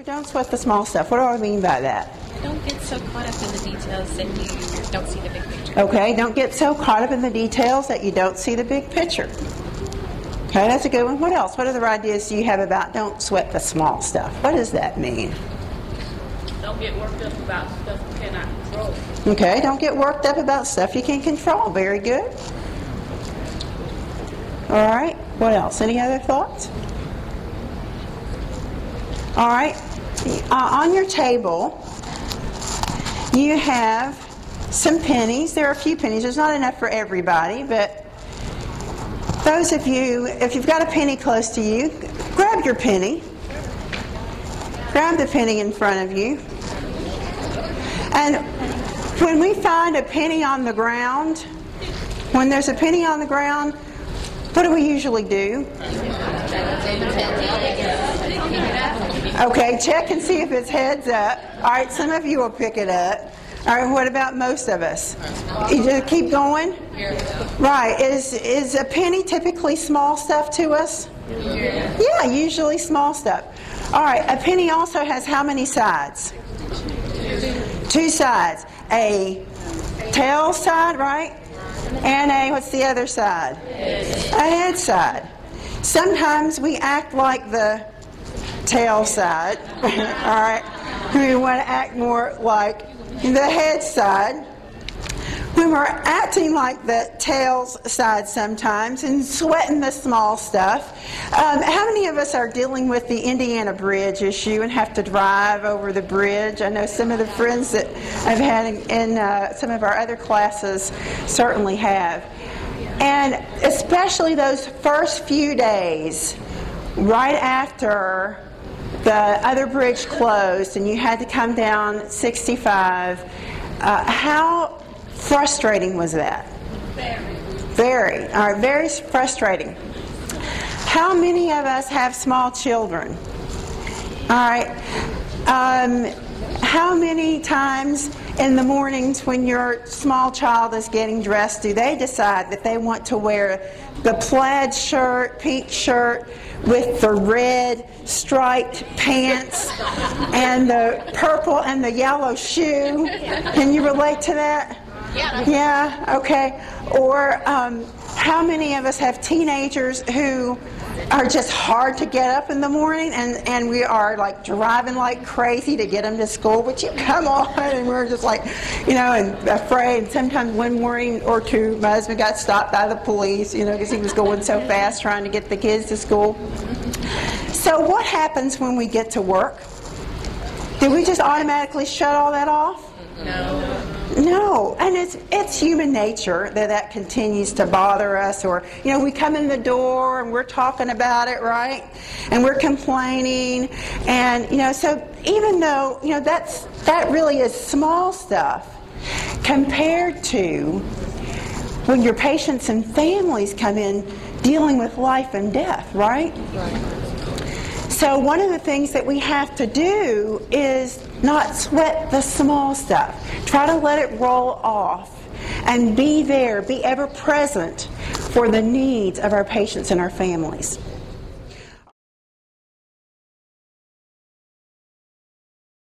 Don't sweat the small stuff. What do I mean by that? Don't get so caught up in the details that you don't see the big picture. Okay, don't get so caught up in the details that you don't see the big picture. Okay, that's a good one. What else? What other ideas do you have about don't sweat the small stuff? What does that mean? Don't get worked up about stuff you cannot control. Okay, don't get worked up about stuff you can control. Very good. All right, what else? Any other thoughts? All right, on your table, you have some pennies. There are a few pennies. There's not enough for everybody, but those of you, if you've got a penny close to you, grab your penny. Grab the penny in front of you. And when we find a penny on the ground, when there's a penny on the ground, what do we usually do? Okay, check and see if it's heads up. All right, some of you will pick it up. All right, what about most of us? You just keep going? Right, is a penny typically small stuff to us? Yeah, usually small stuff. All right, a penny also has how many sides? Two sides. A tail side, right? And a, what's the other side? A head side. Sometimes we act like the tail side. All right. We want to act more like the head side. When we're acting like the tails side sometimes and sweating the small stuff, how many of us are dealing with the Indiana Bridge issue and have to drive over the bridge? I know some of the friends that I've had in some of our other classes certainly have. And especially those first few days, right after the other bridge closed and you had to come down 65, how frustrating was that? Very. All right, very frustrating. How many of us have small children? All right. How many times in the mornings when your small child is getting dressed do they decide that they want to wear the plaid shirt, pink shirt with the red striped pants and the purple and the yellow shoe? Can you relate to that? Yeah, okay. Or how many of us have teenagers who are just hard to get up in the morning and we are like driving like crazy to get them to school? Would you come on? And we're just like, you know, and afraid. Sometimes one morning or two, my husband got stopped by the police, you know, because he was going so fast trying to get the kids to school. So what happens when we get to work? Do we just automatically shut all that off? No, and it's human nature that continues to bother us. Or, you know, we come in the door and we're talking about it, right? And we're complaining, and, you know, so even though, you know, that really is small stuff compared to when your patients and families come in dealing with life and death, right? So one of the things that we have to do is not sweat the small stuff. Try to let it roll off and be there, be ever present for the needs of our patients and our families.